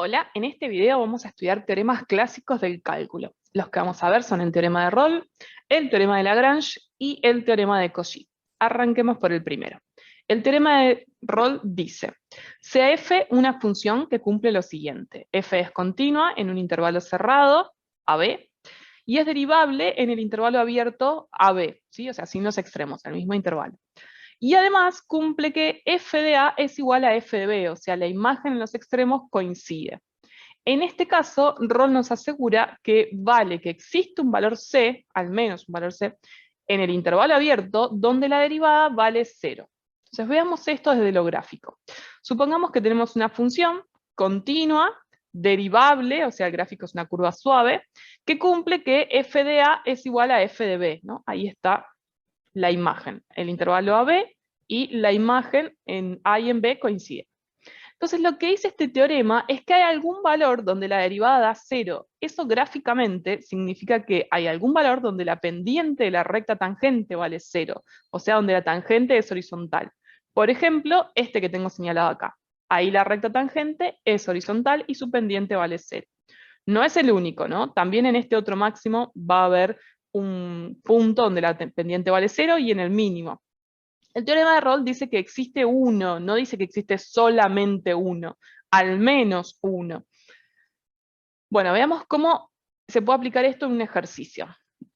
Hola, en este video vamos a estudiar teoremas clásicos del cálculo. Los que vamos a ver son el teorema de Rolle, el teorema de Lagrange y el teorema de Cauchy. Arranquemos por el primero. El teorema de Rolle dice, sea f una función que cumple lo siguiente. F es continua en un intervalo cerrado, AB, y es derivable en el intervalo abierto AB, ¿sí? O sea, sin los extremos, el mismo intervalo. Y además cumple que f de A es igual a f de B, o sea, la imagen en los extremos coincide. En este caso, Rolle nos asegura que vale que existe un valor C, al menos un valor C, en el intervalo abierto, donde la derivada vale 0. Entonces veamos esto desde lo gráfico. Supongamos que tenemos una función continua, derivable, o sea, el gráfico es una curva suave, que cumple que f de A es igual a f de B, ¿no? Ahí está la imagen, el intervalo AB y la imagen en A y en B coinciden. Entonces lo que dice este teorema es que hay algún valor donde la derivada da 0. Eso gráficamente significa que hay algún valor donde la pendiente de la recta tangente vale 0, o sea, donde la tangente es horizontal. Por ejemplo, este que tengo señalado acá. Ahí la recta tangente es horizontal y su pendiente vale 0. No es el único, ¿no? También en este otro máximo va a haber un punto donde la pendiente vale 0 y en el mínimo. El teorema de Rolle dice que existe uno, no dice que existe solamente uno, al menos uno. Bueno, veamos cómo se puede aplicar esto en un ejercicio.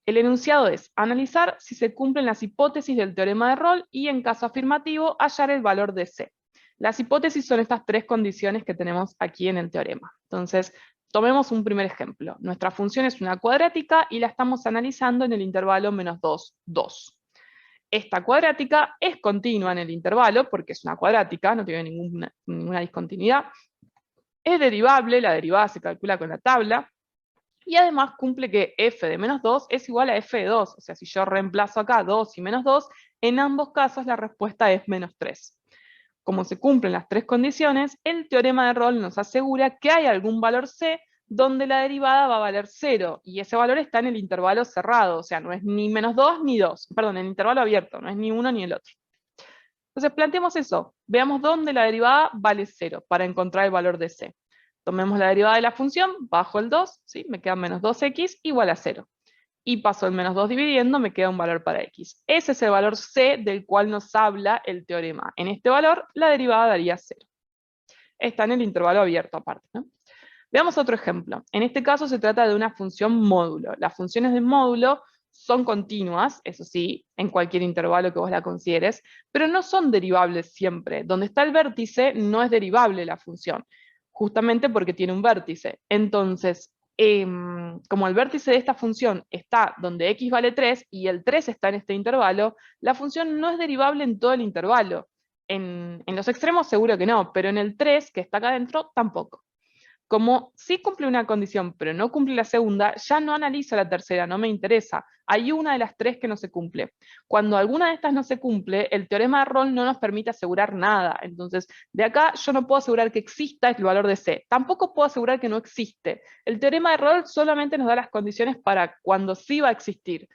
El enunciado es analizar si se cumplen las hipótesis del teorema de Rolle y, en caso afirmativo, hallar el valor de C. Las hipótesis son estas tres condiciones que tenemos aquí en el teorema. Entonces, tomemos un primer ejemplo. Nuestra función es una cuadrática y la estamos analizando en el intervalo menos 2, 2. Esta cuadrática es continua en el intervalo, porque es una cuadrática, no tiene ninguna discontinuidad. Es derivable, la derivada se calcula con la tabla, y además cumple que f de menos 2 es igual a f de 2. O sea, si yo reemplazo acá 2 y menos 2, en ambos casos la respuesta es menos 3. Como se cumplen las tres condiciones, el teorema de Rolle nos asegura que hay algún valor C donde la derivada va a valer 0, y ese valor está en el intervalo cerrado, o sea, no es ni menos 2 ni 2, perdón, en el intervalo abierto, no es ni uno ni el otro. Entonces planteemos eso, veamos dónde la derivada vale 0 para encontrar el valor de C. Tomemos la derivada de la función, bajo el 2, ¿sí? Me queda menos 2x igual a 0. Y paso el menos 2 dividiendo, me queda un valor para x. Ese es el valor C del cual nos habla el teorema. En este valor, la derivada daría 0. Está en el intervalo abierto aparte, ¿no? Veamos otro ejemplo. En este caso se trata de una función módulo. Las funciones de módulo son continuas, eso sí, en cualquier intervalo que vos la consideres, pero no son derivables siempre. Donde está el vértice no es derivable la función, justamente porque tiene un vértice. Entonces, como el vértice de esta función está donde x vale 3 y el 3 está en este intervalo, la función no es derivable en todo el intervalo. En los extremos seguro que no, pero en el 3, que está acá adentro, tampoco. Como sí cumple una condición, pero no cumple la segunda, ya no analizo la tercera, no me interesa. Hay una de las tres que no se cumple. Cuando alguna de estas no se cumple, el teorema de Rolle no nos permite asegurar nada. Entonces, de acá yo no puedo asegurar que exista el valor de C. Tampoco puedo asegurar que no existe. El teorema de Rolle solamente nos da las condiciones para cuando sí va a existir.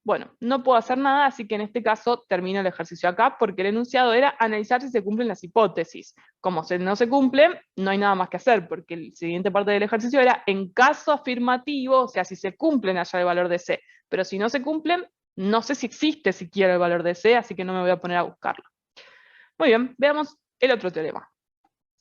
Bueno, no puedo hacer nada, así que en este caso termino el ejercicio acá, porque el enunciado era analizar si se cumplen las hipótesis. Como no se cumplen, no hay nada más que hacer, porque la siguiente parte del ejercicio era en caso afirmativo, o sea, si se cumplen allá el valor de C. Pero si no se cumplen, no sé si existe siquiera el valor de C, así que no me voy a poner a buscarlo. Muy bien, veamos el otro teorema.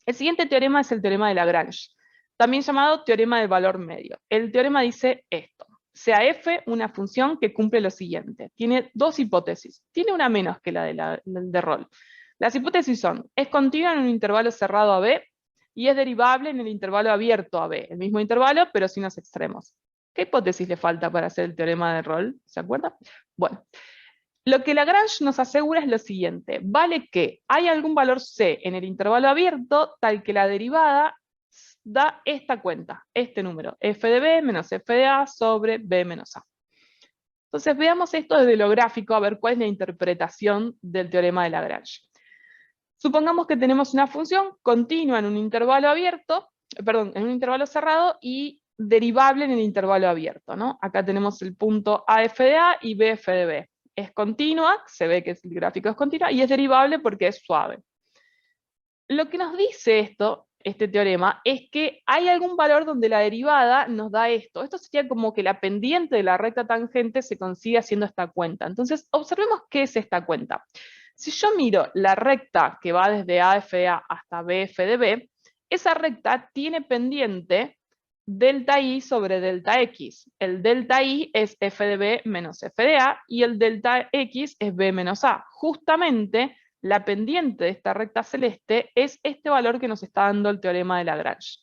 El siguiente teorema es el teorema de Lagrange, también llamado teorema del valor medio. El teorema dice esto. Sea f una función que cumple lo siguiente. Tiene dos hipótesis. Tiene una menos que la de Rolle. Las hipótesis son, es continua en un intervalo cerrado AB y es derivable en el intervalo abierto AB. El mismo intervalo, pero sin los extremos. ¿Qué hipótesis le falta para hacer el teorema de Rolle? ¿Se acuerda? Bueno, lo que Lagrange nos asegura es lo siguiente. Vale que hay algún valor C en el intervalo abierto tal que la derivada da esta cuenta, este número, f de b menos f de a sobre b menos a. Entonces veamos esto desde lo gráfico a ver cuál es la interpretación del teorema de Lagrange. Supongamos que tenemos una función continua en un intervalo abierto, perdón, en un intervalo cerrado y derivable en el intervalo abierto, ¿no? Acá tenemos el punto AF de A y BF de B. Es continua, se ve que el gráfico es continua, y es derivable porque es suave. Lo que nos dice esto este teorema, es que hay algún valor donde la derivada nos da esto. Esto sería como que la pendiente de la recta tangente se consigue haciendo esta cuenta. Entonces, observemos qué es esta cuenta. Si yo miro la recta que va desde A de f de A hasta B f de B, esa recta tiene pendiente delta i sobre delta x. El delta i es f de b menos f de a y el delta x es b menos a. Justamente la pendiente de esta recta celeste es este valor que nos está dando el teorema de Lagrange.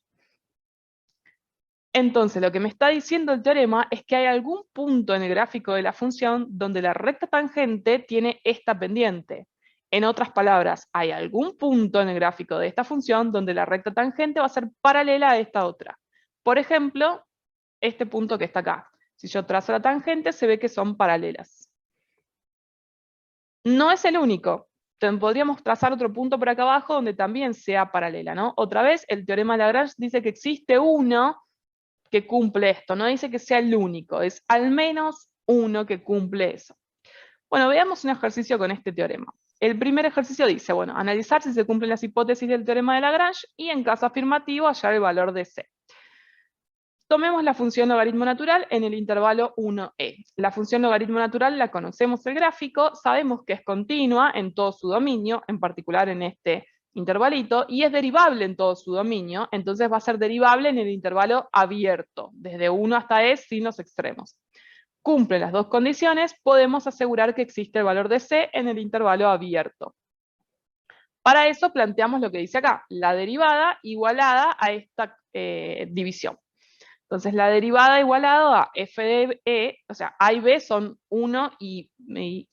Entonces, lo que me está diciendo el teorema es que hay algún punto en el gráfico de la función donde la recta tangente tiene esta pendiente. En otras palabras, hay algún punto en el gráfico de esta función donde la recta tangente va a ser paralela a esta otra. Por ejemplo, este punto que está acá. Si yo trazo la tangente, se ve que son paralelas. No es el único. Podríamos trazar otro punto por acá abajo donde también sea paralela, ¿no? Otra vez, el teorema de Lagrange dice que existe uno que cumple esto, no dice que sea el único, es al menos uno que cumple eso. Bueno, veamos un ejercicio con este teorema. El primer ejercicio dice, bueno, analizar si se cumplen las hipótesis del teorema de Lagrange y en caso afirmativo hallar el valor de C. Tomemos la función logaritmo natural en el intervalo 1e. La función logaritmo natural la conocemos el gráfico, sabemos que es continua en todo su dominio, en particular en este intervalito, y es derivable en todo su dominio, entonces va a ser derivable en el intervalo abierto, desde 1 hasta e sin los extremos. Cumple las dos condiciones, podemos asegurar que existe el valor de C en el intervalo abierto. Para eso planteamos lo que dice acá, la derivada igualada a esta división. Entonces la derivada igualada a f de e, o sea, a y b son 1 y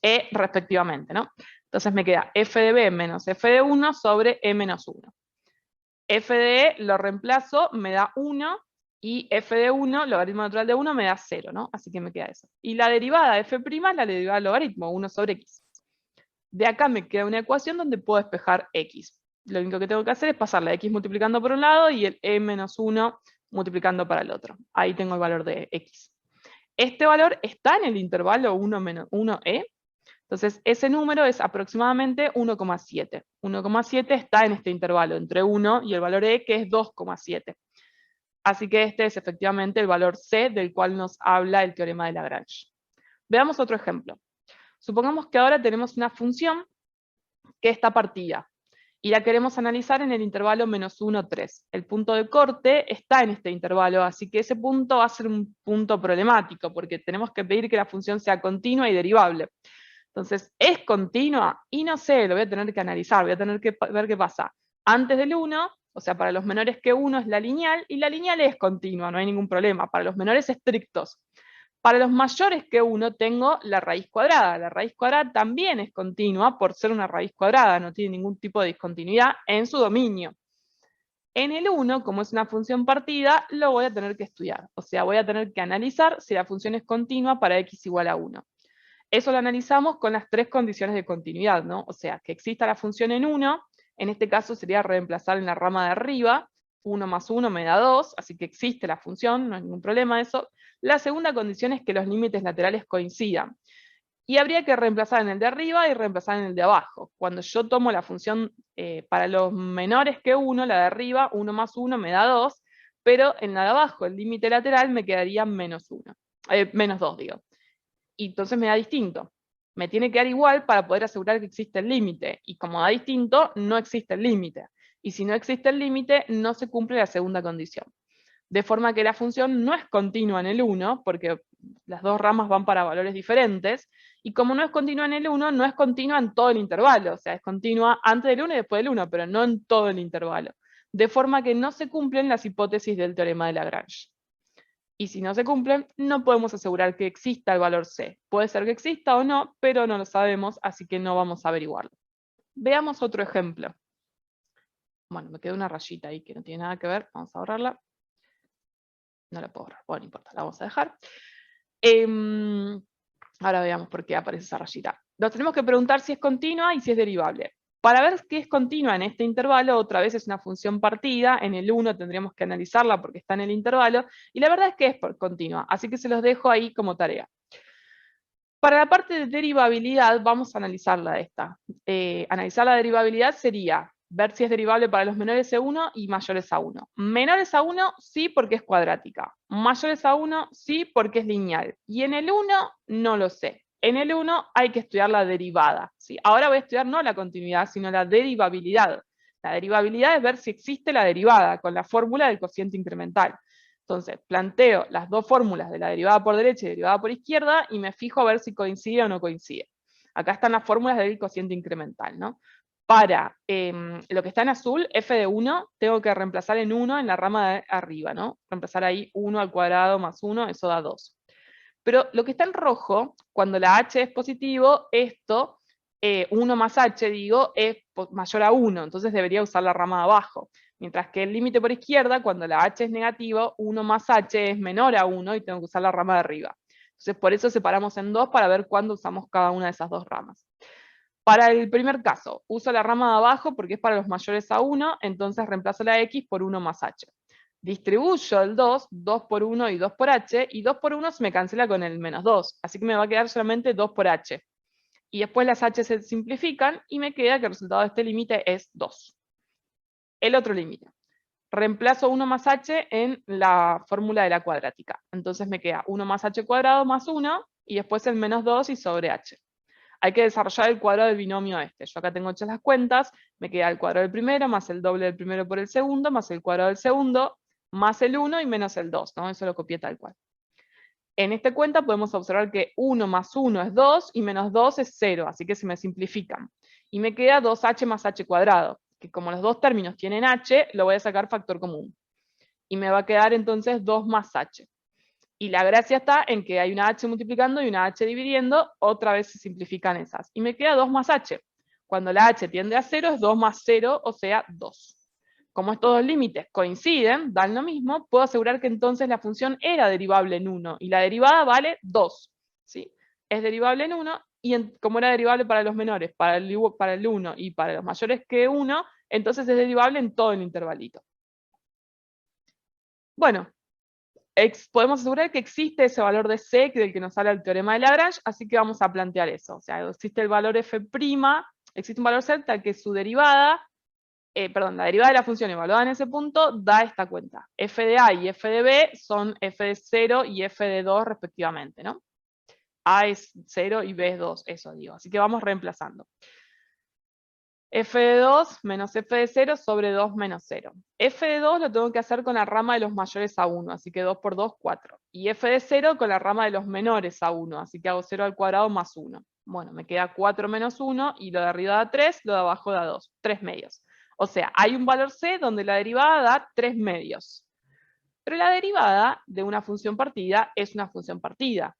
e respectivamente, ¿no? Entonces me queda f de b menos f de 1 sobre e menos 1. F de e lo reemplazo, me da 1, y f de 1, logaritmo natural de 1, me da 0, ¿no? Así que me queda eso. Y la derivada de f' es la derivada del logaritmo, 1 sobre x. De acá me queda una ecuación donde puedo despejar x. Lo único que tengo que hacer es pasar la x multiplicando por un lado y el e menos 1 multiplicando para el otro. Ahí tengo el valor de x. Este valor está en el intervalo 1e, entonces ese número es aproximadamente 1,7. 1,7 está en este intervalo, entre 1 y el valor e, que es 2,7. Así que este es efectivamente el valor c del cual nos habla el teorema de Lagrange. Veamos otro ejemplo. Supongamos que ahora tenemos una función que está partida, y la queremos analizar en el intervalo menos 1, 3. El punto de corte está en este intervalo, así que ese punto va a ser un punto problemático, porque tenemos que pedir que la función sea continua y derivable. Entonces, ¿es continua? Y no sé, lo voy a tener que analizar, voy a tener que ver qué pasa. Antes del 1, o sea, para los menores que 1 es la lineal, y la lineal es continua, no hay ningún problema. Para los menores estrictos. Para los mayores que 1 tengo la raíz cuadrada. La raíz cuadrada también es continua por ser una raíz cuadrada, no tiene ningún tipo de discontinuidad en su dominio. En el 1, como es una función partida, lo voy a tener que estudiar. O sea, voy a tener que analizar si la función es continua para x igual a 1. Eso lo analizamos con las tres condiciones de continuidad, ¿no? O sea, que exista la función en 1, en este caso sería reemplazar en la rama de arriba, 1 más 1 me da 2, así que existe la función, no hay ningún problema eso. La segunda condición es que los límites laterales coincidan. Y habría que reemplazar en el de arriba y reemplazar en el de abajo. Cuando yo tomo la función para los menores que 1, la de arriba, 1 más 1 me da 2, pero en la de abajo, el límite lateral, me quedaría menos 1. Menos 2, digo. Y entonces me da distinto. Me tiene que dar igual para poder asegurar que existe el límite. Y como da distinto, no existe el límite. Y si no existe el límite, no se cumple la segunda condición. De forma que la función no es continua en el 1, porque las dos ramas van para valores diferentes, y como no es continua en el 1, no es continua en todo el intervalo, o sea, es continua antes del 1 y después del 1, pero no en todo el intervalo. De forma que no se cumplen las hipótesis del teorema de Lagrange. Y si no se cumplen, no podemos asegurar que exista el valor C. Puede ser que exista o no, pero no lo sabemos, así que no vamos a averiguarlo. Veamos otro ejemplo. Bueno, me quedó una rayita ahí que no tiene nada que ver, vamos a borrarla. No la puedo borrar, bueno, no importa, la vamos a dejar. Ahora veamos por qué aparece esa rayita. Nos tenemos que preguntar si es continua y si es derivable. Para ver si es continua en este intervalo, otra vez es una función partida, en el 1 tendríamos que analizarla porque está en el intervalo, y la verdad es que es continua, así que se los dejo ahí como tarea. Para la parte de derivabilidad, vamos a analizarla esta. Analizar la derivabilidad sería ver si es derivable para los menores a 1 y mayores a 1. Menores a 1 sí porque es cuadrática, mayores a 1 sí porque es lineal, y en el 1 no lo sé. En el 1 hay que estudiar la derivada, ¿sí? Ahora voy a estudiar no la continuidad, sino la derivabilidad. La derivabilidad es ver si existe la derivada con la fórmula del cociente incremental. Entonces, planteo las dos fórmulas de la derivada por derecha y derivada por izquierda y me fijo a ver si coincide o no coincide. Acá están las fórmulas del cociente incremental, ¿no? Para lo que está en azul, f de 1, tengo que reemplazar en 1 en la rama de arriba, ¿no? Reemplazar ahí 1 al cuadrado más 1, eso da 2. Pero lo que está en rojo, cuando la h es positivo, esto, 1 más h, digo, es mayor a 1, entonces debería usar la rama de abajo. Mientras que el límite por izquierda, cuando la h es negativo, 1 más h es menor a 1 y tengo que usar la rama de arriba. Entonces por eso separamos en 2 para ver cuándo usamos cada una de esas dos ramas. Para el primer caso, uso la rama de abajo porque es para los mayores a 1, entonces reemplazo la x por 1 más h. Distribuyo el 2, 2 por 1 y 2 por h, y 2 por 1 se me cancela con el menos 2, así que me va a quedar solamente 2 por h. Y después las h se simplifican y me queda que el resultado de este límite es 2. El otro límite. Reemplazo 1 más h en la fórmula de la cuadrática. Entonces me queda 1 más h cuadrado más 1, y después el menos 2 y sobre h. Hay que desarrollar el cuadrado del binomio este. Yo acá tengo hechas las cuentas, me queda el cuadrado del primero, más el doble del primero por el segundo, más el cuadrado del segundo, más el 1 y menos el 2, ¿no? Eso lo copié tal cual. En esta cuenta podemos observar que 1 más 1 es 2 y menos 2 es 0, así que se me simplifican. Y me queda 2h más h cuadrado, que como los dos términos tienen h, lo voy a sacar factor común. Y me va a quedar entonces 2 más h. Y la gracia está en que hay una h multiplicando y una h dividiendo, otra vez se simplifican esas. Y me queda 2 más h. Cuando la h tiende a 0 es 2 más 0, o sea, 2. Como estos dos límites coinciden, dan lo mismo, puedo asegurar que entonces la función era derivable en 1, y la derivada vale 2. ¿Sí? Es derivable en 1, y como era derivable para los menores, para el 1 y para los mayores que 1, entonces es derivable en todo el intervalito. Bueno, podemos asegurar que existe ese valor de C del que nos habla el teorema de Lagrange, así que vamos a plantear eso. O sea, existe el valor f', existe un valor C tal que su derivada, la derivada de la función evaluada en ese punto da esta cuenta. F de A y F de B son F de 0 y F de 2 respectivamente, ¿no? A es 0 y B es 2, eso digo. Así que vamos reemplazando. F de 2 menos F de 0 sobre 2 menos 0. F de 2 lo tengo que hacer con la rama de los mayores a 1, así que 2 por 2, 4. Y F de 0 con la rama de los menores a 1, así que hago 0 al cuadrado más 1. Bueno, me queda 4 menos 1, y lo de arriba da 3, lo de abajo da 2, 3 medios. O sea, hay un valor C donde la derivada da 3 medios. Pero la derivada de una función partida es una función partida.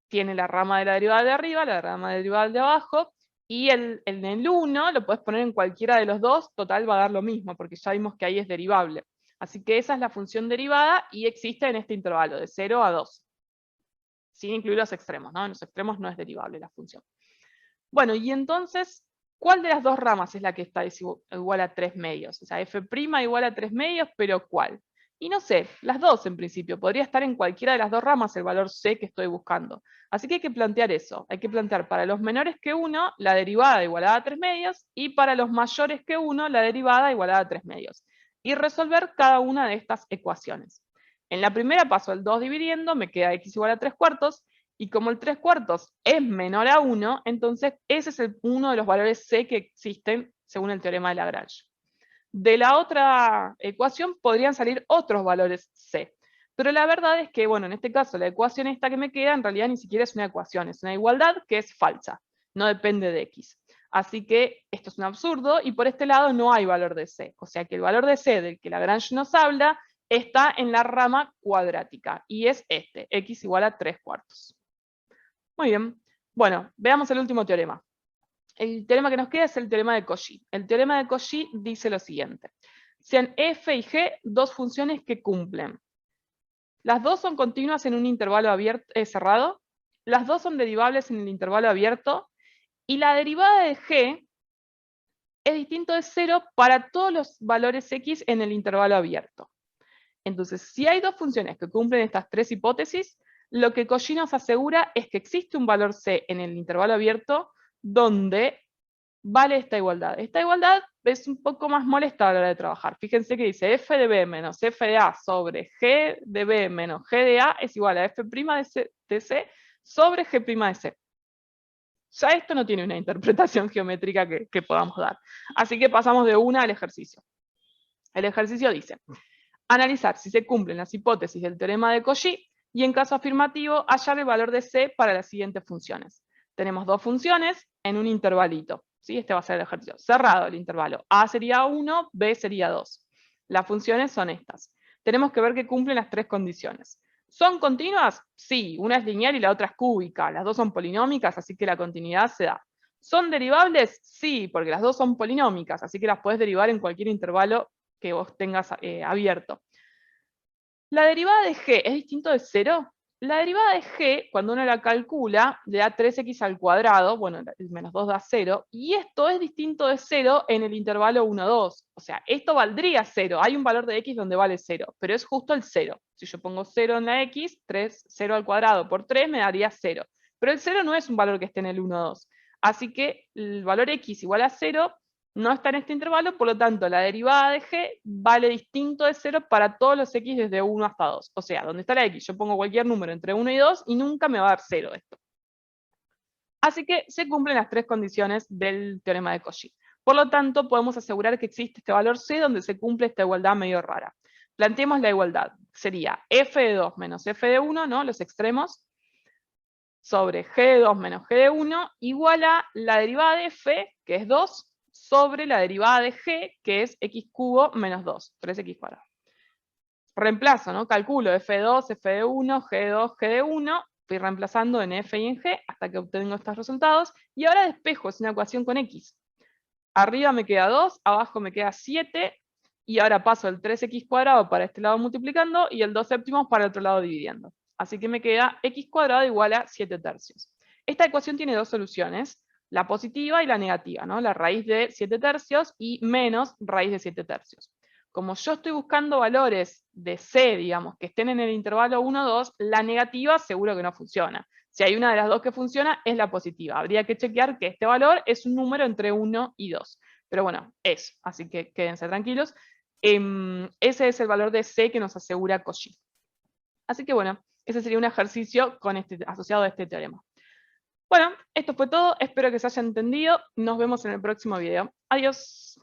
Tiene la rama de la derivada de arriba, la rama de la derivada de abajo, y en el 1 lo puedes poner en cualquiera de los dos, total va a dar lo mismo, porque ya vimos que ahí es derivable. Así que esa es la función derivada y existe en este intervalo, de 0 a 2. Sin incluir los extremos, ¿no? En los extremos no es derivable la función. Bueno, y entonces, ¿cuál de las dos ramas es la que está igual a 3 medios? O sea, f' igual a 3 medios, pero ¿cuál? Y no sé, las dos en principio. Podría estar en cualquiera de las dos ramas el valor C que estoy buscando. Así que hay que plantear eso. Hay que plantear para los menores que 1 la derivada igualada a 3 medios, y para los mayores que 1 la derivada igualada a 3 medios. Y resolver cada una de estas ecuaciones. En la primera paso el 2 dividiendo, me queda x igual a 3 cuartos, y como el 3 cuartos es menor a 1, entonces ese es uno de los valores C que existen según el teorema de Lagrange. De la otra ecuación podrían salir otros valores C. Pero la verdad es que, bueno, en este caso la ecuación esta que me queda en realidad ni siquiera es una ecuación, es una igualdad que es falsa, no depende de X. Así que esto es un absurdo, y por este lado no hay valor de C. O sea que el valor de C del que Lagrange nos habla está en la rama cuadrática, y es este, X igual a 3 cuartos. Muy bien. Bueno, veamos el último teorema. El teorema que nos queda es el teorema de Cauchy. El teorema de Cauchy dice lo siguiente. Sean f y g dos funciones que cumplen. Las dos son continuas en un intervalo cerrado. Las dos son derivables en el intervalo abierto. Y la derivada de g es distinto de 0 para todos los valores x en el intervalo abierto. Entonces, si hay dos funciones que cumplen estas tres hipótesis, lo que Cauchy nos asegura es que existe un valor C en el intervalo abierto donde vale esta igualdad. Esta igualdad es un poco más molesta a la hora de trabajar. Fíjense que dice f de b menos f de a sobre g de b menos g de a es igual a f' de c sobre g' de c. Ya esto no tiene una interpretación geométrica que podamos dar. Así que pasamos de una al ejercicio. El ejercicio dice, analizar si se cumplen las hipótesis del teorema de Cauchy y en caso afirmativo, hallar el valor de c para las siguientes funciones. Tenemos dos funciones en un intervalito. ¿Sí? Este va a ser el ejercicio. Cerrado el intervalo. A sería 1, B sería 2. Las funciones son estas. Tenemos que ver que cumplen las tres condiciones. ¿Son continuas? Sí, una es lineal y la otra es cúbica. Las dos son polinómicas, así que la continuidad se da. ¿Son derivables? Sí, porque las dos son polinómicas, así que las puedes derivar en cualquier intervalo que vos tengas abierto. ¿La derivada de g es distinto de 0? La derivada de g, cuando uno la calcula, le da 3x al cuadrado, bueno, el menos 2 da 0, y esto es distinto de 0 en el intervalo 1, 2. O sea, esto valdría 0, hay un valor de x donde vale 0, pero es justo el 0. Si yo pongo 0 en la x, 0 al cuadrado por 3 me daría 0. Pero el 0 no es un valor que esté en el 1, 2. Así que el valor x igual a 0 no está en este intervalo, por lo tanto la derivada de g vale distinto de 0 para todos los x desde 1 hasta 2. O sea, donde está la x, yo pongo cualquier número entre 1 y 2 y nunca me va a dar 0 esto. Así que se cumplen las tres condiciones del teorema de Cauchy. Por lo tanto, podemos asegurar que existe este valor c donde se cumple esta igualdad medio rara. Planteemos la igualdad. Sería f de 2 menos f de 1, ¿no? Los extremos, sobre g de 2 menos g de 1, igual a la derivada de f, que es 2, sobre la derivada de g, que es x cubo menos 2, 3x cuadrado. Reemplazo, ¿no? Calculo f2, f de 1, g de 2, g de 1, fui reemplazando en f y en g hasta que obtengo estos resultados, y ahora despejo, es una ecuación con x. Arriba me queda 2, abajo me queda 7, y ahora paso el 3x cuadrado para este lado multiplicando, y el 2 séptimos para el otro lado dividiendo. Así que me queda x cuadrado igual a 7 tercios. Esta ecuación tiene dos soluciones, la positiva y la negativa, ¿no? La raíz de 7 tercios y menos raíz de 7 tercios. Como yo estoy buscando valores de c, digamos, que estén en el intervalo 1, 2, la negativa seguro que no funciona. Si hay una de las dos que funciona, es la positiva. Habría que chequear que este valor es un número entre 1 y 2. Pero bueno, es, así que quédense tranquilos. Ese es el valor de c que nos asegura Cauchy. Así que bueno, ese sería un ejercicio asociado a este teorema. Bueno, esto fue todo, espero que se haya entendido, nos vemos en el próximo video. Adiós.